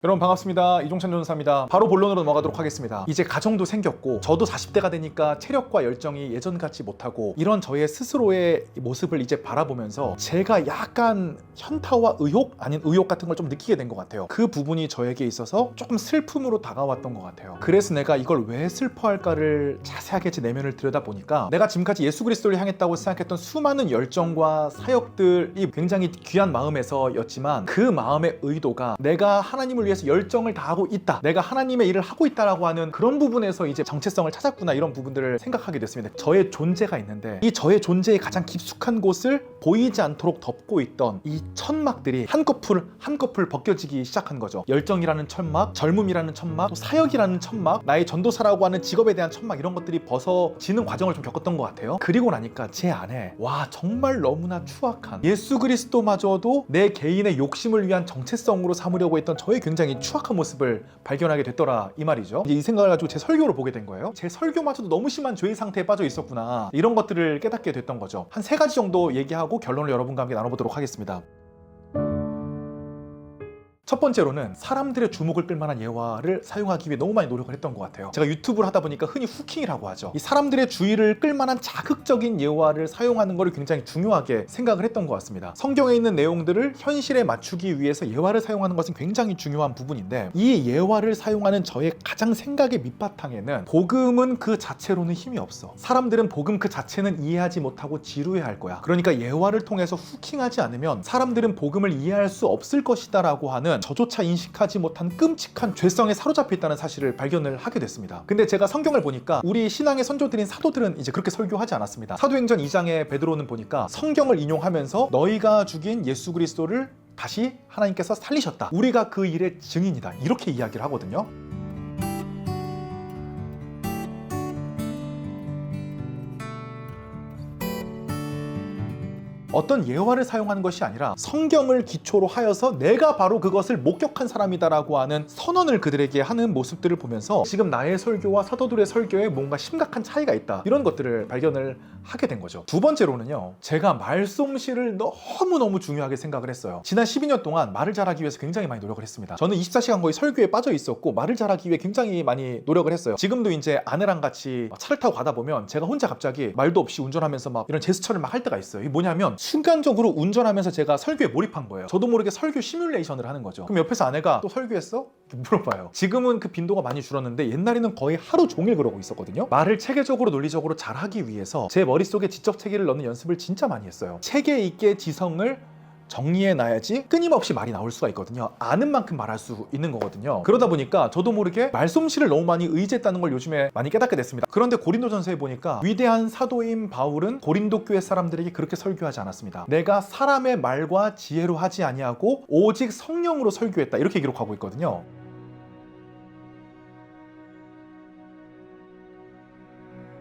여러분 반갑습니다. 이종찬 전사입니다. 바로 본론으로 넘어가도록 하겠습니다. 이제 가정도 생겼고 저도 40대가 되니까 체력과 열정이 예전 같지 못하고 이런 저의 스스로의 모습을 이제 바라보면서 제가 약간 현타와 의혹 아닌 의혹 같은 걸 좀 느끼게 된 것 같아요. 그 부분이 저에게 있어서 조금 슬픔으로 다가왔던 것 같아요. 그래서 내가 이걸 왜 슬퍼할까를 자세하게 제 내면을 들여다보니까 내가 지금까지 예수 그리스도를 향했다고 생각했던 수많은 열정과 사역들이 굉장히 귀한 마음에서였지만 그 마음의 의도가 내가 하나님을 위해서 열정을 다하고 있다, 내가 하나님의 일을 하고 있다라고 하는 그런 부분에서 이제 정체성을 찾았구나, 이런 부분들을 생각하게 됐습니다. 저의 존재가 있는데 이 저의 존재의 가장 깊숙한 곳을 보이지 않도록 덮고 있던 이 천막들이 한꺼풀 벗겨지기 시작한 거죠. 열정이라는 천막, 젊음이라는 천막, 또 사역이라는 천막, 나의 전도사라고 하는 직업에 대한 천막, 이런 것들이 벗어지는 과정을 좀 겪었던 것 같아요. 그리고 나니까 제 안에 정말 너무나 추악한, 예수 그리스도마저도 내 개인의 욕심을 위한 정체성으로 삼으려고 했던 저의 굉장히 추악한 모습을 발견하게 됐더라, 이 말이죠. 이제 이 생각을 가지고 제 설교를 보게 된 거예요. 제 설교마저도 너무 심한 죄의 상태에 빠져 있었구나, 이런 것들을 깨닫게 됐던 거죠. 한 3가지 정도 얘기하고 결론을 여러분과 함께 나눠보도록 하겠습니다. 첫 번째로는 사람들의 주목을 끌만한 예화를 사용하기 위해 너무 많이 노력을 했던 것 같아요. 제가 유튜브를 하다 보니까 흔히 후킹이라고 하죠. 이 사람들의 주의를 끌만한 자극적인 예화를 사용하는 것을 굉장히 중요하게 생각을 했던 것 같습니다. 성경에 있는 내용들을 현실에 맞추기 위해서 예화를 사용하는 것은 굉장히 중요한 부분인데, 이 예화를 사용하는 저의 가장 생각의 밑바탕에는 복음은 그 자체로는 힘이 없어, 사람들은 복음 그 자체는 이해하지 못하고 지루해할 거야, 그러니까 예화를 통해서 후킹하지 않으면 사람들은 복음을 이해할 수 없을 것이다 라고 하는 저조차 인식하지 못한 끔찍한 죄성에 사로잡혀 있다는 사실을 발견을 하게 됐습니다. 근데 제가 성경을 보니까 우리 신앙의 선조들인 사도들은 이제 그렇게 설교하지 않았습니다. 사도행전 2장에 베드로는 보니까 성경을 인용하면서 너희가 죽인 예수 그리스도를 다시 하나님께서 살리셨다, 우리가 그 일의 증인이다, 이렇게 이야기를 하거든요. 어떤 예화를 사용하는 것이 아니라 성경을 기초로 하여서 내가 바로 그것을 목격한 사람이다라고 하는 선언을 그들에게 하는 모습들을 보면서 지금 나의 설교와 사도들의 설교에 뭔가 심각한 차이가 있다, 이런 것들을 발견을 하게 된 거죠. 두 번째로는요, 제가 말솜씨를 너무너무 중요하게 생각을 했어요. 지난 12년 동안 말을 잘하기 위해서 굉장히 많이 노력을 했습니다. 저는 24시간 거의 설교에 빠져 있었고 말을 잘하기 위해 굉장히 많이 노력을 했어요. 지금도 이제 아내랑 같이 차를 타고 가다 보면 제가 혼자 갑자기 말도 없이 운전하면서 막 이런 제스처를 막 할 때가 있어요. 이게 뭐냐면 순간적으로 운전하면서 제가 설교에 몰입한 거예요. 저도 모르게 설교 시뮬레이션을 하는 거죠. 그럼 옆에서 아내가 또 설교했어? 물어봐요. 지금은 그 빈도가 많이 줄었는데 옛날에는 거의 하루 종일 그러고 있었거든요. 말을 체계적으로 논리적으로 잘하기 위해서 제 머릿속에 지적 체계를 넣는 연습을 진짜 많이 했어요. 체계 있게 지성을 정리해놔야지 끊임없이 말이 나올 수가 있거든요. 아는 만큼 말할 수 있는 거거든요. 그러다 보니까 저도 모르게 말솜씨를 너무 많이 의지했다는 걸 요즘에 많이 깨닫게 됐습니다. 그런데 고린도전서에 보니까 위대한 사도인 바울은 고린도 교회 사람들에게 그렇게 설교하지 않았습니다. 내가 사람의 말과 지혜로 하지 아니하고 오직 성령으로 설교했다, 이렇게 기록하고 있거든요.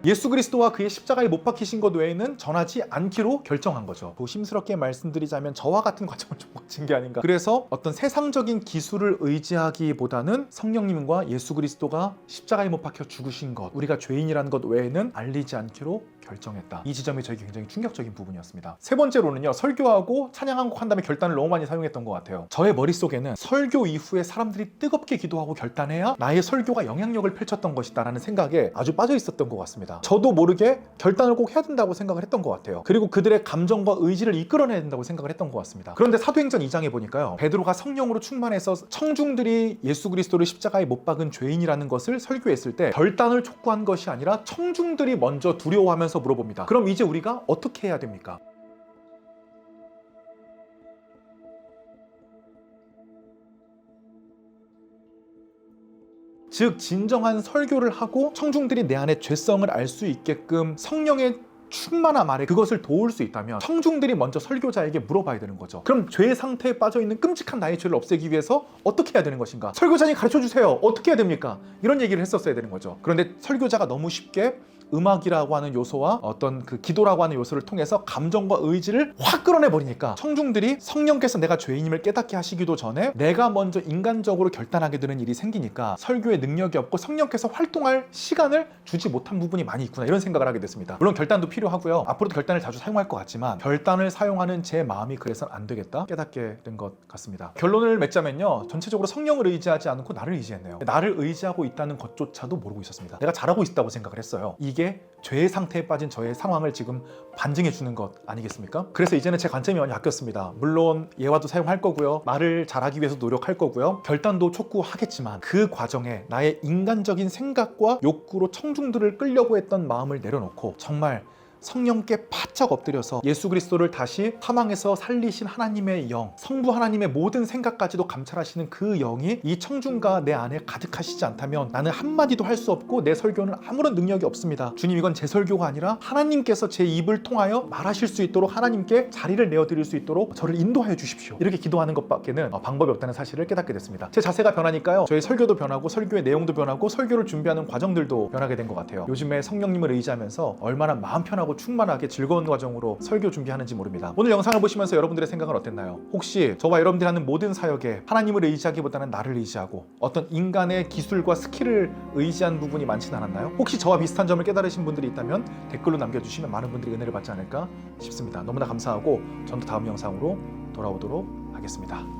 예수 그리스도와 그의 십자가에 못 박히신 것 외에는 전하지 않기로 결정한 거죠. 조심스럽게 말씀드리자면 저와 같은 과정을 좀 거친 게 아닌가. 그래서 어떤 세상적인 기술을 의지하기보다는 성령님과 예수 그리스도가 십자가에 못 박혀 죽으신 것, 우리가 죄인이라는 것 외에는 알리지 않기로 결정했다. 이 지점이 저에게 굉장히 충격적인 부분이었습니다. 세 번째로는요, 설교하고 찬양 한 곡 한 다음에 결단을 너무 많이 사용했던 것 같아요. 저의 머릿속에는 설교 이후에 사람들이 뜨겁게 기도하고 결단해야 나의 설교가 영향력을 펼쳤던 것이다 라는 생각에 아주 빠져 있었던 것 같습니다. 저도 모르게 결단을 꼭 해야 된다고 생각을 했던 것 같아요. 그리고 그들의 감정과 의지를 이끌어내야 된다고 생각을 했던 것 같습니다. 그런데 사도행전 2장에 보니까요, 베드로가 성령으로 충만해서 청중들이 예수 그리스도를 십자가에 못 박은 죄인이라는 것을 설교했을 때 결단을 촉구한 것이 아니라 청중들이 먼저 두려워하면서 물어봅니다. 그럼 이제 우리가 어떻게 해야 됩니까? 즉 진정한 설교를 하고 청중들이 내 안에 죄성을 알 수 있게끔 성령의 충만함 아래 그것을 도울 수 있다면 청중들이 먼저 설교자에게 물어봐야 되는 거죠. 그럼 죄의 상태에 빠져있는 끔찍한 나의 죄를 없애기 위해서 어떻게 해야 되는 것인가? 설교자님 가르쳐주세요. 어떻게 해야 됩니까? 이런 얘기를 했었어야 되는 거죠. 그런데 설교자가 너무 쉽게 음악이라고 하는 요소와 어떤 그 기도라고 하는 요소를 통해서 감정과 의지를 확 끌어내버리니까 청중들이 성령께서 내가 죄인임을 깨닫게 하시기도 전에 내가 먼저 인간적으로 결단하게 되는 일이 생기니까 설교에 능력이 없고 성령께서 활동할 시간을 주지 못한 부분이 많이 있구나, 이런 생각을 하게 됐습니다. 물론 결단도 필요하고요. 앞으로도 결단을 자주 사용할 것 같지만 결단을 사용하는 제 마음이 그래서는 안 되겠다 깨닫게 된 것 같습니다. 결론을 맺자면요, 전체적으로 성령을 의지하지 않고 나를 의지했네요. 나를 의지하고 있다는 것조차도 모르고 있었습니다. 내가 잘하고 있다고 생각을 했어요. 이게 죄의 상태에 빠진 저의 상황을 지금 반증해 주는 것 아니겠습니까? 그래서 이제는 제 관점이 많이 바뀌었습니다. 물론 예화도 사용할 거고요, 말을 잘하기 위해서 노력할 거고요, 결단도 촉구하겠지만 그 과정에 나의 인간적인 생각과 욕구로 청중들을 끌려고 했던 마음을 내려놓고 정말 성령께 바짝 엎드려서 예수 그리스도를 다시 사망에서 살리신 하나님의 영, 성부 하나님의 모든 생각까지도 감찰하시는 그 영이 이 청중과 내 안에 가득하시지 않다면 나는 한마디도 할 수 없고 내 설교는 아무런 능력이 없습니다. 주님, 이건 제 설교가 아니라 하나님께서 제 입을 통하여 말하실 수 있도록, 하나님께 자리를 내어드릴 수 있도록 저를 인도하여 주십시오. 이렇게 기도하는 것밖에는 방법이 없다는 사실을 깨닫게 됐습니다. 제 자세가 변하니까요, 저의 설교도 변하고 설교의 내용도 변하고 설교를 준비하는 과정들도 변하게 된 것 같아요. 요즘에 성령님을 의지하면서 얼마나 마음 편하고 충만하게 즐거운 과정으로 설교 준비하는지 모릅니다. 오늘 영상을 보시면서 여러분들의 생각은 어땠나요? 혹시 저와 여러분들이 하는 모든 사역에 하나님을 의지하기보다는 나를 의지하고 어떤 인간의 기술과 스킬을 의지한 부분이 많지는 않았나요? 혹시 저와 비슷한 점을 깨달으신 분들이 있다면 댓글로 남겨주시면 많은 분들이 은혜를 받지 않을까 싶습니다. 너무나 감사하고 저는 다음 영상으로 돌아오도록 하겠습니다.